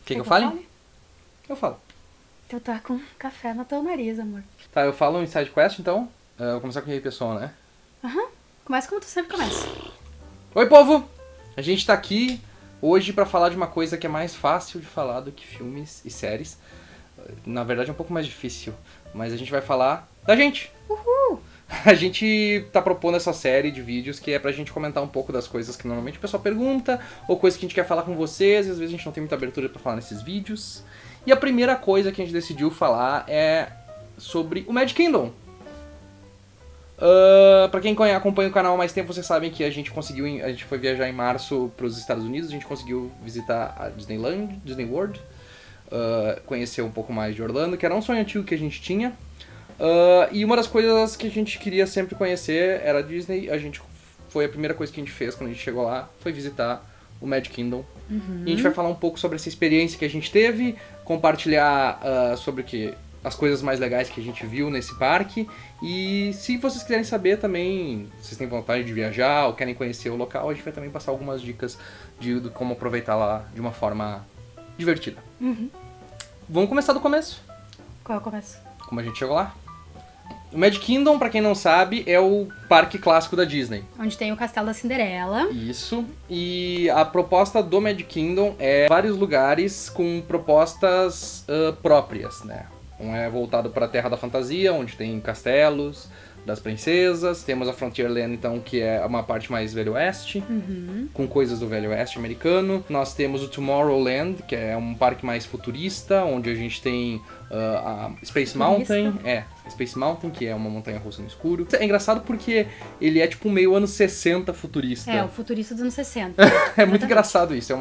Quer que eu fale? fale? Eu falo. Tu tá com café no teu nariz, amor. Tá, eu falo em side quest então. Eu vou começar com o pessoal, né? Aham. Começa como tu sempre começa. Oi, povo! A gente tá aqui hoje pra falar de uma coisa que é mais fácil de falar do que filmes e séries. Na verdade é um pouco mais difícil, mas a gente vai falar da gente. Uhul! A gente tá propondo essa série de vídeos que é pra gente comentar um pouco das coisas que normalmente o pessoal pergunta, ou coisas que a gente quer falar com vocês, e às vezes a gente não tem muita abertura pra falar nesses vídeos. E a primeira coisa que a gente decidiu falar é sobre o Mad Kingdom. Pra quem acompanha o canal há mais tempo, vocês sabem que a gente foi viajar em março pros Estados Unidos, a gente conseguiu visitar a Disneyland, Disney World, conhecer um pouco mais de Orlando, que era um sonho antigo que a gente tinha. E uma das coisas que a gente queria sempre conhecer era a Disney. Foi a primeira coisa que a gente fez quando a gente chegou lá, foi visitar o Mad Kingdom. E a gente vai falar um pouco sobre essa experiência que a gente teve, compartilhar sobre as coisas mais legais que a gente viu nesse parque. E se vocês quiserem saber também, vocês têm vontade de viajar ou querem conhecer o local, a gente vai também passar algumas dicas de como aproveitar lá de uma forma divertida. Vamos começar do começo. Qual é o começo? Como a gente chegou lá? O Mad Kingdom, pra quem não sabe, é o parque clássico da Disney. Onde tem o Castelo da Cinderela. Isso. E a proposta do Mad Kingdom é vários lugares com propostas próprias, né? Um é voltado para a Terra da Fantasia, onde tem castelos das princesas. Temos a Frontierland, então, que é uma parte mais Velho Oeste, com coisas do Velho Oeste americano. Nós temos o Tomorrowland, que é um parque mais futurista, onde a gente tem a Space Mountain. Space Mountain, que é uma montanha-russa no escuro. É engraçado porque ele é tipo meio anos 60 futurista. É, o futurista dos anos 60. É muito engraçado isso.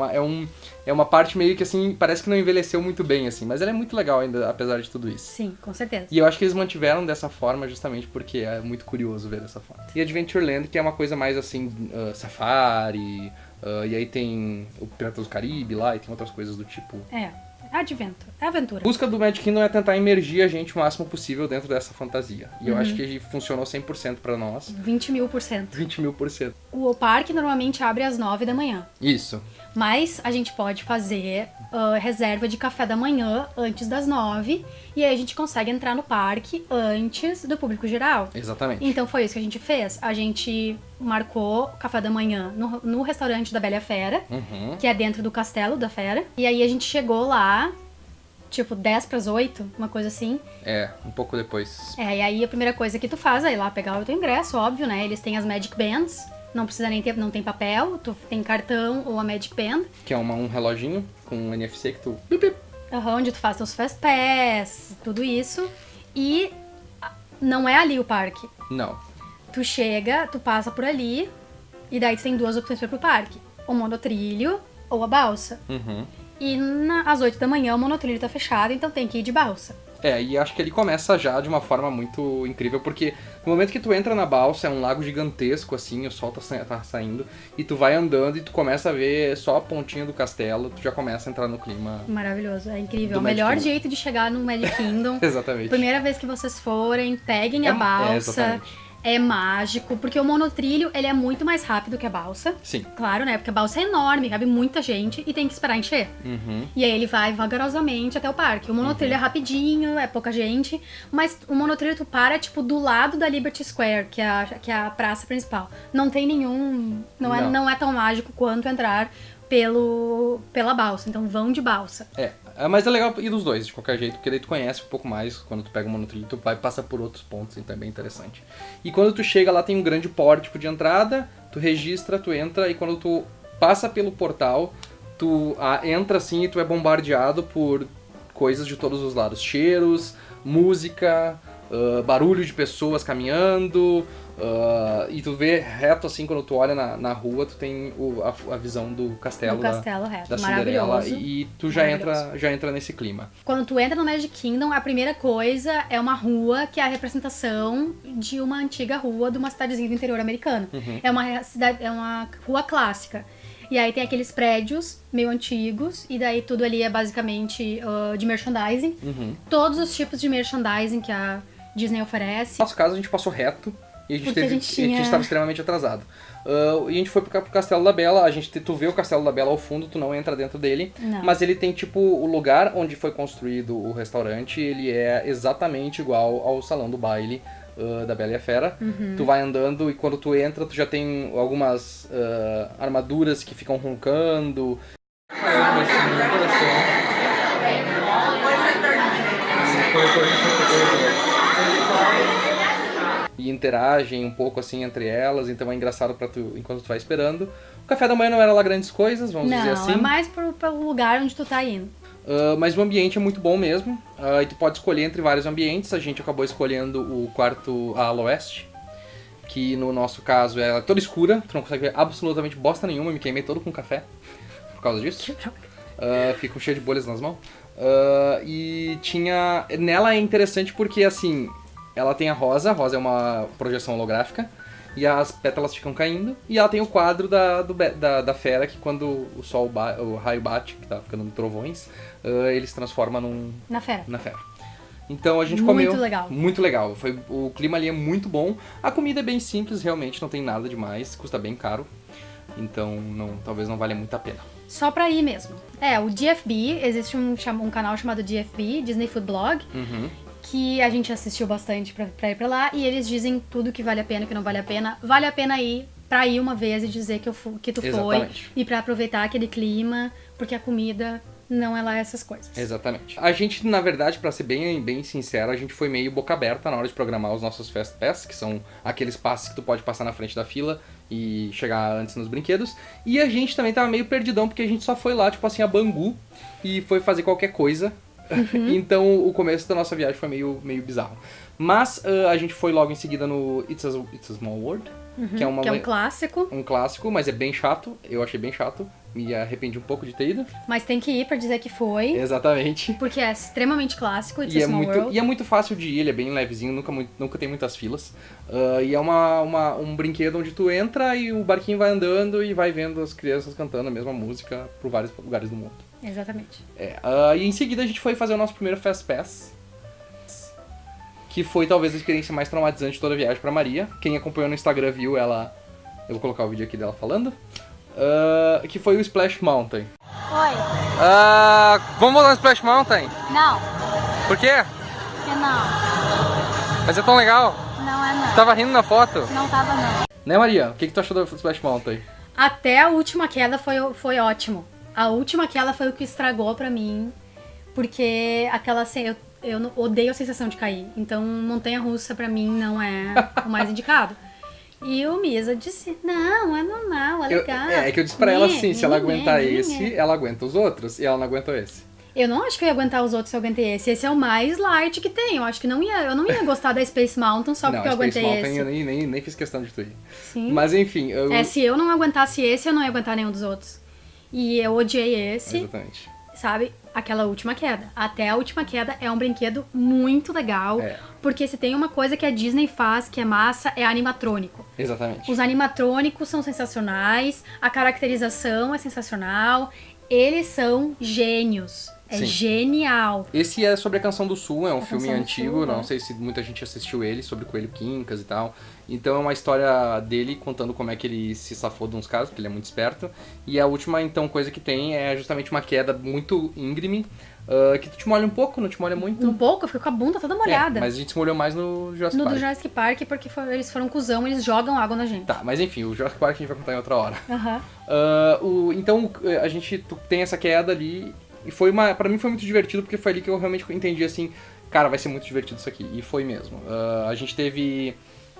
É uma parte meio que assim, parece que não envelheceu muito bem, assim. Mas ela é muito legal ainda, apesar de tudo isso. Sim, com certeza. E eu acho que eles mantiveram dessa forma justamente porque é muito curioso ver dessa forma. E Adventureland, que é uma coisa mais assim, safari, e aí tem o Piratas do Caribe lá, e tem outras coisas do tipo. É advento, é aventura. A busca do Mad Kingdom é tentar imergir a gente o máximo possível dentro dessa fantasia. E eu acho que funcionou 100% pra nós. 20.000%. 20.000%. O parque normalmente abre às 9 da manhã. Isso. Mas a gente pode fazer reserva de café da manhã antes das 9. E aí a gente consegue entrar no parque antes do público geral. Exatamente. Então foi isso que a gente fez. A gente marcou café da manhã no restaurante da Bela Fera, que é dentro do castelo da fera. E aí a gente chegou lá, tipo 10 para as 8, uma coisa assim. É, um pouco depois. E aí a primeira coisa que tu faz é ir lá pegar o teu ingresso, óbvio, né? Eles têm as Magic Bands. Não precisa nem ter, não tem papel, tu tem cartão ou a Magic Band. Que é um reloginho com um NFC que tu... Onde tu faz teus Fast Pass, tudo isso. E não é ali o parque. Não. Tu chega, tu passa por ali, e daí tu tem duas opções pra ir pro parque. O monotrilho ou a balsa. E às 8 da manhã o monotrilho tá fechado, então tem que ir de balsa. E acho que ele começa já de uma forma muito incrível, porque no momento que tu entra na balsa, é um lago gigantesco, assim, o sol tá saindo, e tu vai andando e tu começa a ver só a pontinha do castelo, tu já começa a entrar no clima. Maravilhoso, é incrível. Do O Magic melhor Kingdom. jeito de chegar no Magic Kingdom. Exatamente. Primeira vez que vocês forem, peguem a balsa. Exatamente. É mágico, porque o monotrilho, ele é muito mais rápido que a balsa. Sim. Claro, né? Porque a balsa é enorme, cabe muita gente e tem que esperar encher. E aí ele vai vagarosamente até o parque. O monotrilho é rapidinho, é pouca gente, mas o monotrilho tu para, tipo, do lado da Liberty Square, que é a praça principal. Não tem nenhum... Não é tão mágico quanto entrar pela balsa. Então vão de balsa. Mas é legal ir dos dois, de qualquer jeito, porque daí tu conhece um pouco mais quando tu pega o monotrilho, tu vai passar por outros pontos, então é bem interessante. E quando tu chega lá tem um grande pórtico de entrada, tu registra, tu entra, e quando tu passa pelo portal, tu entra assim e tu é bombardeado por coisas de todos os lados. Cheiros, música, barulho de pessoas caminhando, e tu vê reto assim, quando tu olha na rua, tu tem a visão do castelo, reto, da Cinderela, maravilhoso. e tu já entra nesse clima. Quando tu entra no Magic Kingdom, a primeira coisa é uma rua que é a representação de uma antiga rua de uma cidadezinha do interior americano. É uma rua clássica. E aí tem aqueles prédios meio antigos, e daí tudo ali é basicamente de merchandising. Todos os tipos de merchandising que a Disney oferece. No nosso caso, a gente passou reto e a gente, Porque a gente a gente estava extremamente atrasado. E a gente foi pro Castelo da Bela, tu vê o Castelo da Bela ao fundo, tu não entra dentro dele, Não. mas ele tem tipo o lugar onde foi construído o restaurante, ele é exatamente igual ao salão do baile da Bela e a Fera. Tu vai andando e quando tu entra, tu já tem algumas armaduras que ficam roncando. E interagem um pouco assim entre elas, então é engraçado pra tu, enquanto tu vai esperando. O café da manhã não era lá grandes coisas, vamos dizer assim. Não, é mais pelo lugar onde tu tá indo. Mas o ambiente é muito bom mesmo, e tu pode escolher entre vários ambientes. A gente acabou escolhendo o quarto a ala oeste, que no nosso caso é toda escura, tu não consegue ver absolutamente bosta nenhuma, eu me queimei todo com café por causa disso. Fico cheio de bolhas nas mãos. E tinha... Nela é interessante porque, assim, ela tem a rosa é uma projeção holográfica, e as pétalas ficam caindo, e ela tem o quadro da fera, que quando o raio bate, que tá ficando trovões, ele se transforma Na fera. na fera. Então a gente Muito comeu... legal. Muito legal. O clima ali é muito bom. A comida é bem simples, realmente, não tem nada demais, custa bem caro. Então talvez não valha muito a pena. Só pra ir mesmo. O DFB, existe um canal chamado DFB, Disney Food Blog, que a gente assistiu bastante pra ir pra lá, e eles dizem tudo que vale a pena e que não vale a pena. Vale a pena ir pra ir uma vez e dizer que tu Exatamente. foi, e pra aproveitar aquele clima, porque a comida não é lá essas coisas. Exatamente. A gente, na verdade, pra ser bem sincero, a gente foi meio boca aberta na hora de programar os nossos Fast Pass, que são aqueles passes que tu pode passar na frente da fila e chegar antes nos brinquedos. E a gente também tava meio perdidão, porque a gente só foi lá, tipo assim, a Bangu, e foi fazer qualquer coisa. Então o começo da nossa viagem foi meio bizarro. Mas a gente foi logo em seguida no It's a Small World, que é um clássico. Um clássico, mas é bem chato. Eu achei bem chato. Me arrependi um pouco de ter ido. Mas tem que ir pra dizer que foi. Exatamente. Porque é extremamente clássico, It's a Small World. E é muito fácil de ir, ele é bem levezinho, nunca tem muitas filas. E é um brinquedo onde tu entra e o barquinho vai andando e vai vendo as crianças cantando a mesma música por vários lugares do mundo. Exatamente. E em seguida a gente foi fazer o nosso primeiro Fast Pass, que foi talvez a experiência mais traumatizante de toda a viagem pra Maria. Quem acompanhou no Instagram viu ela... Eu vou colocar o vídeo aqui dela falando. Que foi o Splash Mountain. Oi. Vamos voltar no Splash Mountain? Não. Por quê? Que não. Mas é tão legal. Não é não. Você tava rindo na foto? Não tava não. Né, Maria? O que tu achou do Splash Mountain? Até a última queda foi ótimo. A última queda foi o que estragou pra mim. Porque aquela... Eu odeio a sensação de cair. Então, montanha-russa pra mim não é o mais indicado. E o Misa disse, não, é normal, é legal. É que eu disse pra ela assim, se ela aguentar esse, ela aguenta os outros. E ela não aguentou esse. Eu não acho que eu ia aguentar os outros se eu aguentei esse. Esse é o mais light que tem. Eu acho que eu não ia gostar da Space Mountain só porque eu aguentei Space Mountain esse. Eu nem fiz questão de tu ir. Sim. Mas enfim... se eu não aguentasse esse, eu não ia aguentar nenhum dos outros. E eu odiei esse. Exatamente. Sabe? Aquela última queda. Até a última queda é um brinquedo muito legal. Porque se tem uma coisa que a Disney faz que é massa, é animatrônico. Exatamente. Os animatrônicos são sensacionais, a caracterização é sensacional, eles são gênios. É Sim. Genial. Esse é sobre a Canção do Sul, é um filme Canção do antigo, Sul, não sei se muita gente assistiu ele, sobre o Coelho Quincas e tal. Então é uma história dele contando como é que ele se safou de uns casos, porque ele é muito esperto. E a última, então, coisa que tem é justamente uma queda muito íngreme, que tu te molha um pouco, não te molha muito. Um pouco, eu fico com a bunda toda molhada. Mas a gente se molhou mais no Jurassic No Park. do Jurassic Park, porque eles foram cuzão, eles jogam água na gente. Tá, mas enfim, o Jurassic Park a gente vai contar em outra hora. Então a gente tem essa queda ali, e pra mim foi muito divertido, porque foi ali que eu realmente entendi assim, cara, vai ser muito divertido isso aqui, e foi mesmo. A gente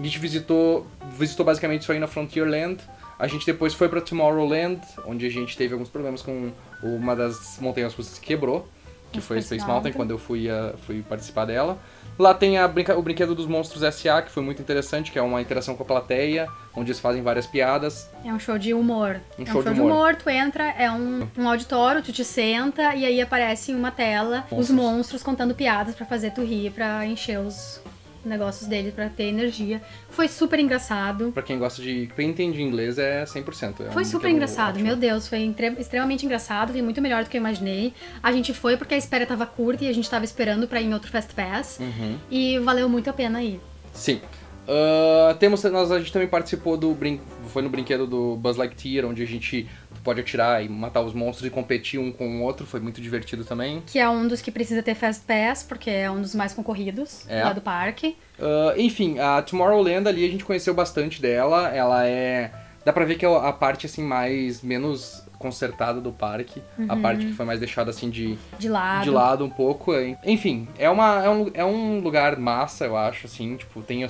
visitou basicamente isso aí na Frontierland. A gente depois foi pra Tomorrowland, onde a gente teve alguns problemas com uma das montanhas russas que quebrou, que foi a Space Mountain, quando eu fui participar dela. Lá tem o Brinquedo dos Monstros S.A., que foi muito interessante, que é uma interação com a plateia, onde eles fazem várias piadas. É um show de humor. Um show de humor. Tu entra, é um auditório, tu te senta e aí aparece em uma tela os monstros contando piadas pra fazer tu rir, pra encher os negócios deles, pra ter energia. Foi super engraçado. Pra quem entende inglês é 100%. Foi super engraçado, meu Deus, foi extremamente engraçado, foi muito melhor do que eu imaginei. A gente foi porque a espera tava curta e a gente tava esperando pra ir em outro Fast Pass. E valeu muito a pena ir. Sim. A gente também participou foi no brinquedo do Buzz Lightyear, onde a gente pode atirar e matar os monstros e competir um com o outro, foi muito divertido também. Que é um dos que precisa ter Fast Pass, porque é um dos mais concorridos lá do parque. Enfim, a Tomorrowland ali a gente conheceu bastante dela, ela é... Dá pra ver que é a parte, assim, menos consertada do parque, a parte que foi mais deixada, assim, de lado um pouco. Enfim, é um lugar massa, eu acho, assim, tipo, tem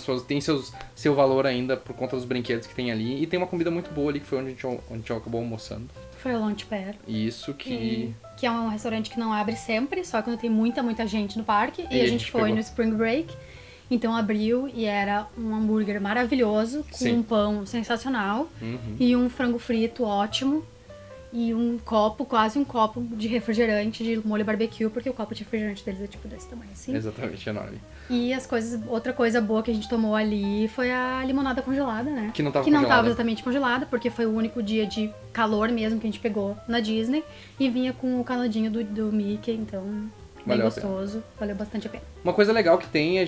seu valor ainda por conta dos brinquedos que tem ali, e tem uma comida muito boa ali, que foi onde a gente acabou almoçando. Foi o Launch Pad. Isso, que é um restaurante que não abre sempre, só quando tem muita gente no parque, e a gente foi pegou no Spring Break. Então abriu e era um hambúrguer maravilhoso, com um pão sensacional, e um frango frito ótimo, e quase um copo de refrigerante de molho barbecue, porque o copo de refrigerante deles é tipo desse tamanho assim. Exatamente, enorme. E outra coisa boa que a gente tomou ali foi a limonada congelada, né? Que não tava exatamente congelada, porque foi o único dia de calor mesmo que a gente pegou na Disney, e vinha com o canudinho do Mickey, então... Bem gostoso, valeu bastante a pena. Uma coisa legal que tem,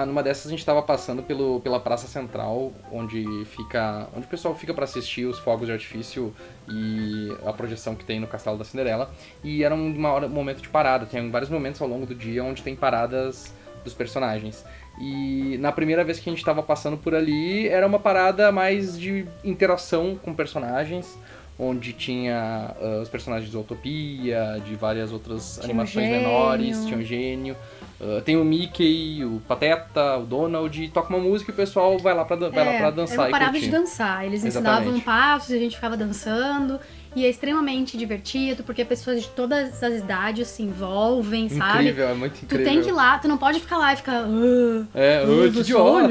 numa dessas a gente tava passando pela Praça Central, onde o pessoal fica pra assistir os fogos de artifício e a projeção que tem no Castelo da Cinderela. E era um momento de parada, tem vários momentos ao longo do dia onde tem paradas dos personagens. E na primeira vez que a gente tava passando por ali, era uma parada mais de interação com personagens, onde tinha os personagens de Zootopia, de várias outras animações menores, tinha um gênio. Tem o Mickey, o Pateta, o Donald, toca uma música e o pessoal vai lá pra dançar. Era uma parada de dançar, eles ensinavam passos e a gente ficava dançando. E é extremamente divertido, porque pessoas de todas as idades se envolvem, sabe? Incrível, é muito incrível. Tu tem que ir lá, tu não pode ficar lá e ficar... que idiota!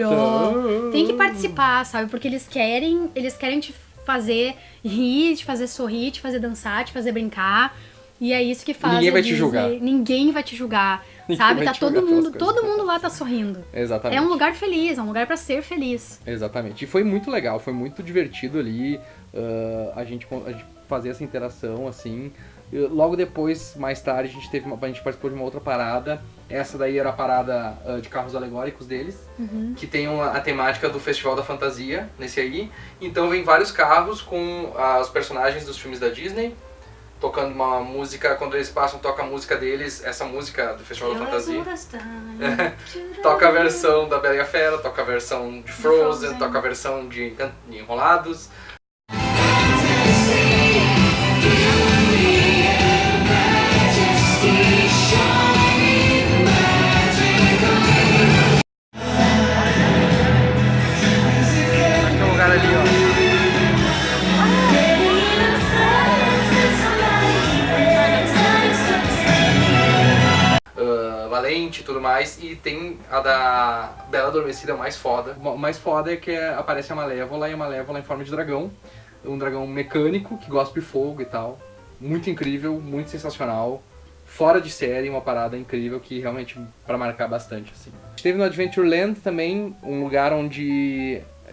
Tem que participar, sabe? Porque eles querem te fazer rir, te fazer sorrir, te fazer dançar, te fazer brincar. E é isso que faz Ninguém vai te julgar. Ninguém vai te julgar, sabe? Tá todo mundo lá tá sorrindo. Exatamente. É um lugar feliz, é um lugar pra ser feliz. Exatamente. E foi muito legal, foi muito divertido ali a gente fazer essa interação, assim. Logo depois, mais tarde, a gente participou de uma outra parada. Essa daí era a parada de carros alegóricos deles, que tem a temática do Festival da Fantasia, nesse aí. Então vem vários carros com os personagens dos filmes da Disney, tocando uma música, quando eles passam, toca a música deles, essa música do Festival da Fantasia. Toca a versão da Bela e a Fera, toca a versão de Frozen, toca a versão de Enrolados. Valente e tudo mais, e tem a da Bela Adormecida mais foda. O mais foda é que aparece a Malévola, e a Malévola em forma de dragão, um dragão mecânico que gospe fogo e tal. Muito incrível, muito sensacional, fora de série, uma parada incrível que realmente pra marcar bastante, assim. Teve no Adventureland também um lugar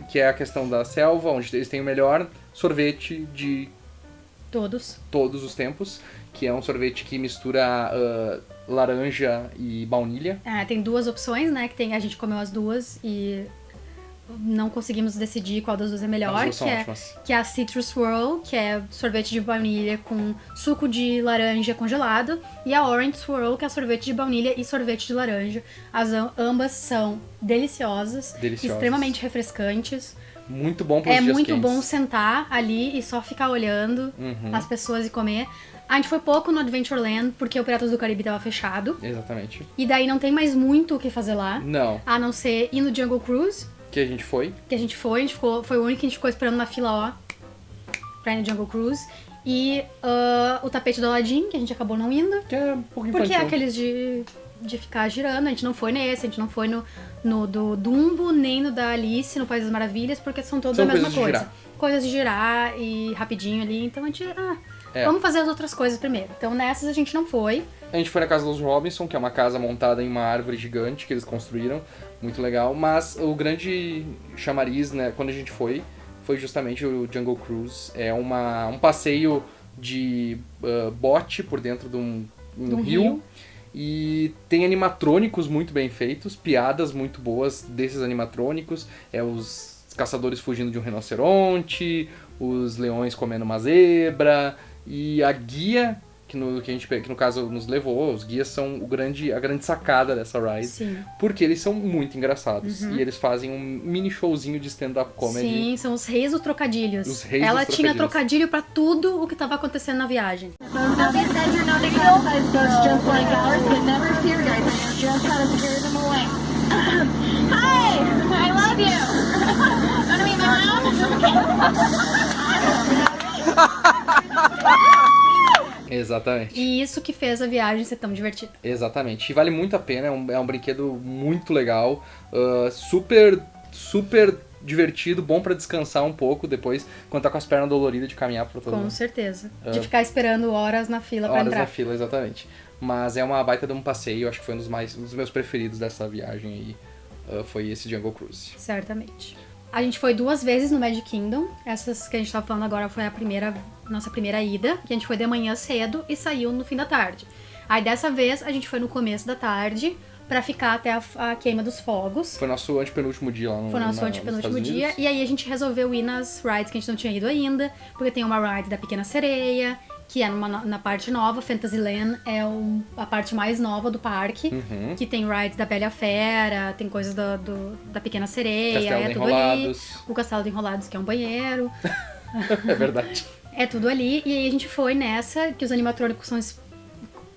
que é a questão da selva, onde eles têm o melhor sorvete de todos os tempos, que é um sorvete que mistura laranja e baunilha. Tem duas opções, né? A gente comeu as duas e não conseguimos decidir qual das duas é melhor. As duas são ótimas. Que é a Citrus Swirl, que é sorvete de baunilha com suco de laranja congelado, e a Orange Swirl, que é sorvete de baunilha e sorvete de laranja. Ambas são deliciosas, extremamente refrescantes. Muito bom para os dias quentes. É muito bom sentar ali e só ficar olhando as pessoas e comer. A gente foi pouco no Adventureland, porque o Piratas do Caribe tava fechado. Exatamente. E daí não tem mais muito o que fazer lá. Não. A não ser ir no Jungle Cruise. Que a gente foi. Foi o único que a gente ficou esperando na fila, pra ir no Jungle Cruise. E o tapete do Aladdin, que a gente acabou não indo. Que é um pouco infantil. Porque é aqueles de ficar girando. A gente não foi nesse, a gente não foi no do Dumbo, nem no da Alice, no País das Maravilhas, porque são todos a mesma coisa. Coisas de girar e rapidinho ali. Então a gente... Vamos fazer as outras coisas primeiro. Então nessas a gente não foi. A gente foi na casa dos Robinson, que é uma casa montada em uma árvore gigante que eles construíram. Muito legal. Mas o grande chamariz, né, quando a gente foi justamente o Jungle Cruise. É um passeio de bote por dentro de um rio. E tem animatrônicos muito bem feitos, piadas muito boas desses animatrônicos. Os caçadores fugindo de um rinoceronte, os leões comendo uma zebra, e a guia, que no caso nos levou, os guias são a grande sacada dessa ride. Sim. Porque eles são muito engraçados. E eles fazem um mini showzinho de stand-up comedy. Sim, são os reis dos trocadilhos. Os reis Ela dos tinha trocadilhos. trocadilho pra tudo o que tava acontecendo na viagem. Hi! I love you! Wanna meet my mom? Exatamente. E isso que fez a viagem ser tão divertida. Exatamente. E vale muito a pena, é um brinquedo muito legal, super, super divertido, bom pra descansar um pouco depois, quando tá com as pernas doloridas de caminhar por todo Com mundo. certeza. De ficar esperando horas na fila pra Horas entrar. na fila, exatamente. Mas é uma baita de um passeio, acho que foi um dos meus preferidos dessa viagem aí, foi esse Jungle Cruise. Certamente. A gente foi 2 vezes no Magic Kingdom. Essas que a gente tá falando agora foi nossa primeira ida, que a gente foi de manhã cedo e saiu no fim da tarde. Aí dessa vez a gente foi no começo da tarde pra ficar até a queima dos fogos. Foi nosso antepenúltimo dia lá no Foi nosso nos antepenúltimo Estados dia. Unidos. E aí a gente resolveu ir nas rides que a gente não tinha ido ainda. Porque tem uma ride da Pequena Sereia, que é na parte nova. Fantasyland é a parte mais nova do parque. Que tem rides da Bela e a Fera, tem coisas da Pequena Sereia. Castelo é de tudo Enrolados. ali. O Castelo de Enrolados, que é um banheiro. É verdade. É tudo ali. E aí a gente foi nessa, que os animatrônicos são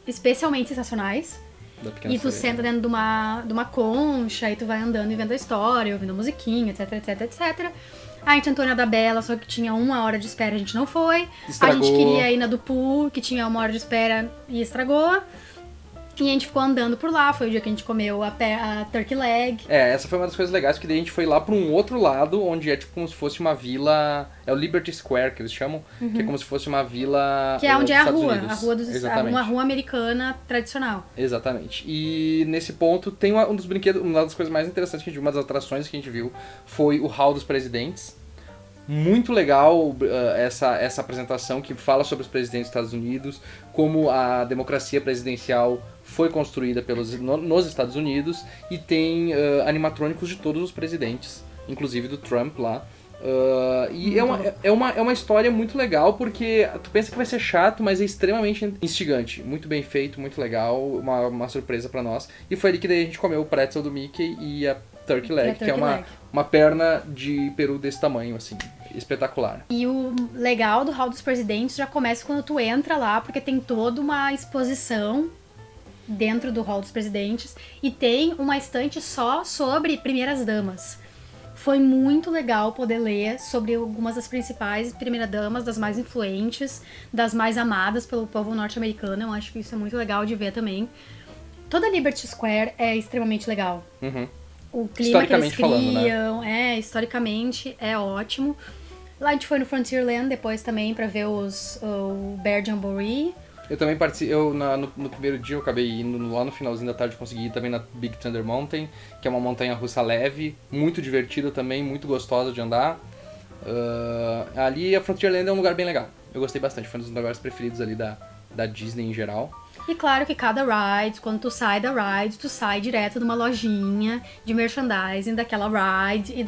especialmente sensacionais. Da Pequena E tu Sereia. senta dentro de uma concha, e tu vai andando e vendo a história, ouvindo a musiquinha, etc, etc, etc. A gente tentou ir na da Bela, só que tinha 1 hora de espera, a gente não foi. Estragou. A gente queria ir na do Pooh, que tinha 1 hora de espera e estragou. E a gente ficou andando por lá, foi o dia que a gente comeu a turkey leg. Essa foi uma das coisas legais, porque daí a gente foi lá pra um outro lado, onde é tipo como se fosse uma vila... É o Liberty Square, que eles chamam, que é como se fosse uma vila Que é onde dos é a Estados rua, Unidos. a rua dos Exatamente. uma rua americana tradicional. Exatamente. E nesse ponto tem um dos brinquedos, uma das coisas mais interessantes que a gente viu, uma das atrações que a gente viu, foi o Hall dos Presidentes. Muito legal essa apresentação que fala sobre os presidentes dos Estados Unidos, como a democracia presidencial foi construída nos Estados Unidos, e tem animatrônicos de todos os presidentes, inclusive do Trump lá. E é uma história muito legal, porque tu pensa que vai ser chato, mas é extremamente instigante. Muito bem feito, muito legal, uma surpresa pra nós. E foi ali que daí a gente comeu o pretzel do Mickey e a turkey leg, que é uma perna de peru desse tamanho, assim, espetacular. E o legal do Hall dos Presidentes já começa quando tu entra lá, porque tem toda uma exposição dentro do Hall dos Presidentes e tem uma estante só sobre primeiras damas. Foi muito legal poder ler sobre algumas das principais primeiras-damas, das mais influentes, das mais amadas pelo povo norte-americano. Eu acho que isso é muito legal de ver também. Toda Liberty Square é extremamente legal. O clima que eles criam, falando, né? Historicamente é ótimo. Lá a gente foi no Frontierland depois também pra ver o Bear Jamboree. Eu também participei, no primeiro dia eu acabei indo lá no finalzinho da tarde, consegui ir também na Big Thunder Mountain, que é uma montanha russa leve, muito divertida também, muito gostosa de andar. Ali a Frontierland é um lugar bem legal, eu gostei bastante, foi um dos lugares preferidos ali da Disney em geral. E claro que cada ride, quando tu sai da ride, tu sai direto de uma lojinha de merchandising daquela ride e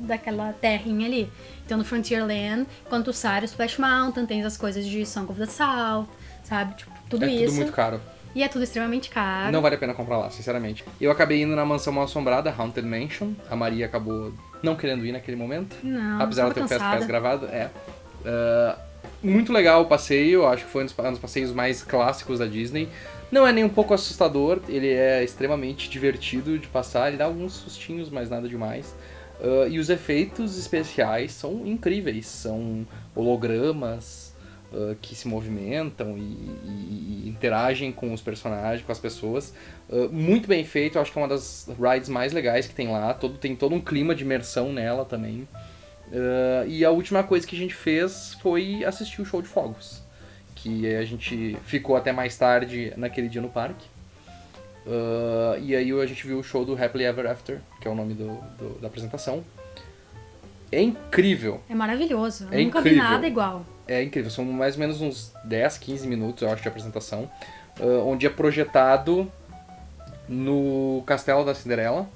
daquela terrinha ali. Então no Frontierland, quando tu sai do Splash Mountain, tem as coisas de Song of the South, sabe? Tipo, tudo isso. É tudo muito caro. E é tudo extremamente caro. Não vale a pena comprar lá, sinceramente. Eu acabei indo na Mansão Mal Assombrada, Haunted Mansion. A Maria acabou não querendo ir naquele momento. Não, apesar de tava ter o cansada. PES gravado. Muito legal o passeio, acho que foi um dos passeios mais clássicos da Disney. Não é nem um pouco assustador, ele é extremamente divertido de passar, ele dá alguns sustinhos, mas nada demais. E os efeitos especiais são incríveis, são hologramas que se movimentam e interagem com os personagens, com as pessoas. Muito bem feito, eu acho que é uma das rides mais legais que tem lá, tem todo um clima de imersão nela também. E a última coisa que a gente fez foi assistir o show de fogos, que a gente ficou até mais tarde naquele dia no parque. E aí a gente viu o show do Happily Ever After, que é o nome da apresentação. É incrível. É maravilhoso. Eu É nunca vi incrível. nada igual. É incrível, são mais ou menos uns 10, 15 minutos, eu acho, de apresentação. onde é projetado no Castelo da Cinderela.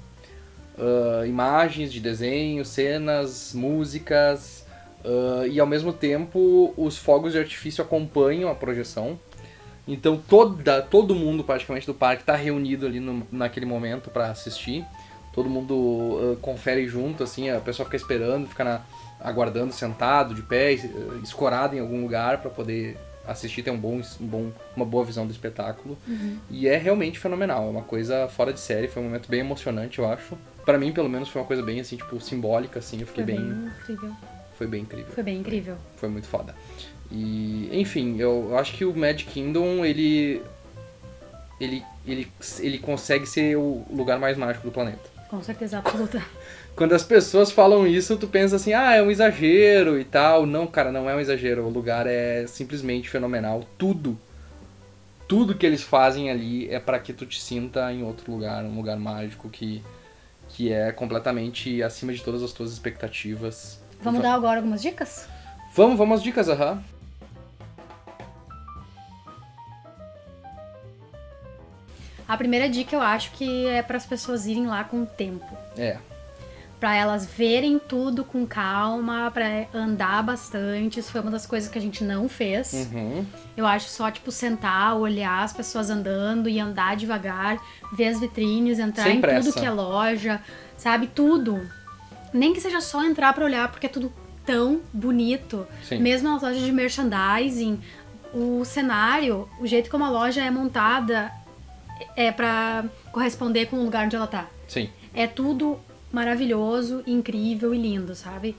Imagens de desenho, cenas, músicas, e ao mesmo tempo os fogos de artifício acompanham a projeção. Então todo mundo praticamente do parque está reunido ali naquele momento para assistir. Todo mundo confere junto, assim, a pessoa fica esperando, fica aguardando sentado, de pé, escorado em algum lugar para poder assistir, ter uma boa visão do espetáculo. E é realmente fenomenal, é uma coisa fora de série, foi um momento bem emocionante, eu acho. Pra mim, pelo menos, foi uma coisa bem, assim, tipo, simbólica, assim, eu fiquei incrível. Foi bem incrível. Foi bem incrível. Foi muito foda. E, enfim, eu acho que o Magic Kingdom, ele consegue ser o lugar mais mágico do planeta. Com certeza absoluta. Quando as pessoas falam isso, tu pensa assim, é um exagero e tal. Não, cara, não é um exagero. O lugar é simplesmente fenomenal. Tudo que eles fazem ali é pra que tu te sinta em outro lugar, um lugar mágico que é completamente acima de todas as tuas expectativas. Vamos dar agora algumas dicas? Vamos às dicas, aham. A primeira dica eu acho que é para as pessoas irem lá com tempo. Pra elas verem tudo com calma, pra andar bastante. Isso foi uma das coisas que a gente não fez. Eu acho só, tipo, sentar, olhar as pessoas andando e andar devagar, ver as vitrines, entrar Sem em pressa. tudo que é loja, sabe? Tudo. Nem que seja só entrar pra olhar, porque é tudo tão bonito. Sim. Mesmo nas lojas de merchandising, o cenário, o jeito como a loja é montada é pra corresponder com o lugar onde ela tá. Sim. É tudo maravilhoso, incrível e lindo, sabe?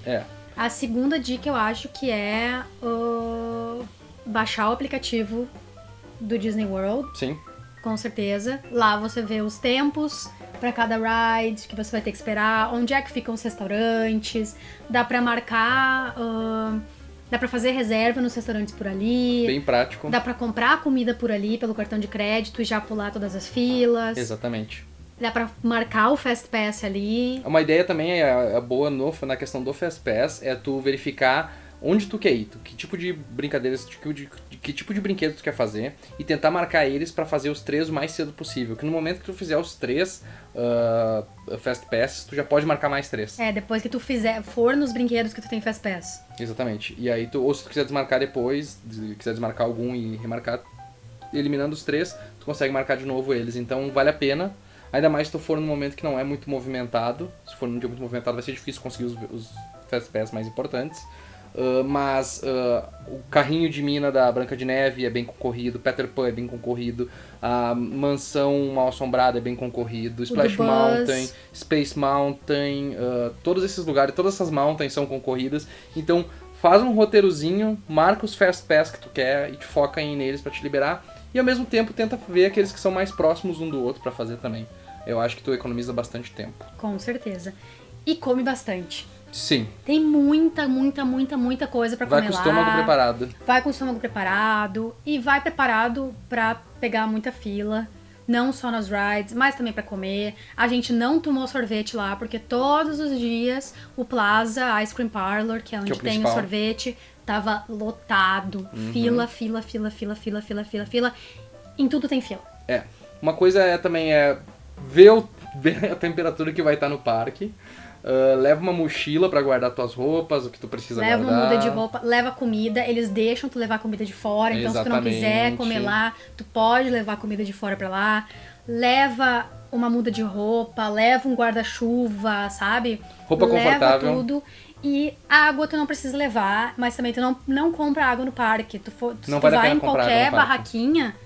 A segunda dica eu acho que é baixar o aplicativo do Disney World. Sim. Com certeza. Lá você vê os tempos pra cada ride que você vai ter que esperar, onde é que ficam os restaurantes, dá pra marcar, dá pra fazer reserva nos restaurantes por ali. Bem prático. Dá pra comprar comida por ali pelo cartão de crédito e já pular todas as filas. Exatamente. Dá pra marcar o Fast Pass ali. Uma ideia também é boa na questão do Fast Pass, é tu verificar onde tu quer ir, que tipo de brincadeiras, que tipo de brinquedo tu quer fazer e tentar marcar eles pra fazer os 3 o mais cedo possível. Que no momento que tu fizer os 3 Fast Pass, tu já pode marcar mais 3. Depois que tu for nos brinquedos que tu tem Fast Pass. Exatamente. E aí ou se tu quiser desmarcar depois, quiser desmarcar algum e remarcar, eliminando os 3, tu consegue marcar de novo eles. Então vale a pena. Ainda mais se tu for num momento que não é muito movimentado. Se for num dia muito movimentado, vai ser difícil conseguir os Fast Pass mais importantes. Mas o carrinho de mina da Branca de Neve é bem concorrido, Peter Pan é bem concorrido, a Mansão Mal Assombrada é bem concorrido, Splash Mountain, Space Mountain, todos esses lugares, todas essas mountains são concorridas. Então faz um roteirozinho, marca os Fast Pass que tu quer e te foca neles pra te liberar. E ao mesmo tempo tenta ver aqueles que são mais próximos um do outro pra fazer também. Eu acho que tu economiza bastante tempo. Com certeza. E come bastante. Sim. Tem muita coisa pra comer lá. Vai com o estômago preparado. Vai com o estômago preparado. E vai preparado pra pegar muita fila. Não só nas rides, mas também pra comer. A gente não tomou sorvete lá, porque todos os dias o Plaza Ice Cream Parlor, que é onde tem o sorvete, tava lotado. Fila. Em tudo tem fila. Uma coisa também é ver a temperatura que vai estar no parque. Leva uma mochila pra guardar tuas roupas, o que tu precisa guardar. Leva uma muda de roupa, leva comida, eles deixam tu levar comida de fora, então se tu não quiser comer lá, tu pode levar comida de fora pra lá. Leva uma muda de roupa, leva um guarda-chuva, sabe? Roupa confortável. Leva tudo. E água tu não precisa levar, mas também tu não compra água no parque. Tu vai em qualquer barraquinha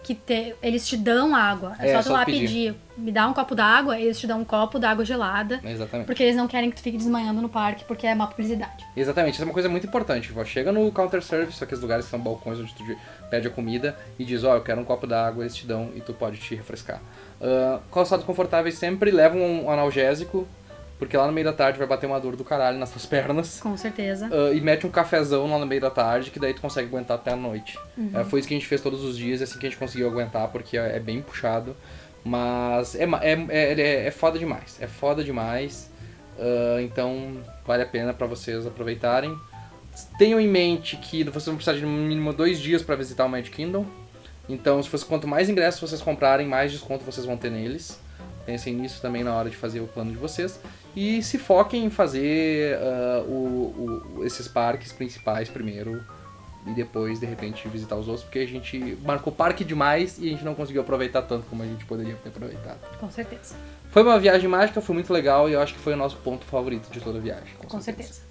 que eles te dão água. É só tu lá pedir, me dá um copo d'água, eles te dão um copo d'água gelada. Exatamente. Porque eles não querem que tu fique desmanhando no parque, porque é má publicidade. Exatamente, isso é uma coisa muito importante. Chega no counter service, aqueles lugares que são balcões onde tu pede a comida e diz, eu quero um copo d'água, eles te dão e tu pode te refrescar. Calçados confortáveis sempre, leva um analgésico, porque lá no meio da tarde vai bater uma dor do caralho nas tuas pernas. Com certeza. E mete um cafezão lá no meio da tarde, que daí tu consegue aguentar até a noite. Foi isso que a gente fez todos os dias, é assim que a gente conseguiu aguentar, porque é bem puxado. Mas é foda demais. É foda demais. Então vale a pena pra vocês aproveitarem. Tenham em mente que vocês vão precisar de no mínimo 2 dias pra visitar o Magic Kingdom. Então, quanto mais ingressos vocês comprarem, mais desconto vocês vão ter neles. Pensem nisso também na hora de fazer o plano de vocês. E se foquem em fazer esses parques principais primeiro e depois, de repente, visitar os outros, porque a gente marcou parque demais e a gente não conseguiu aproveitar tanto como a gente poderia ter aproveitado. Com certeza. Foi uma viagem mágica, foi muito legal e eu acho que foi o nosso ponto favorito de toda a viagem. Com certeza.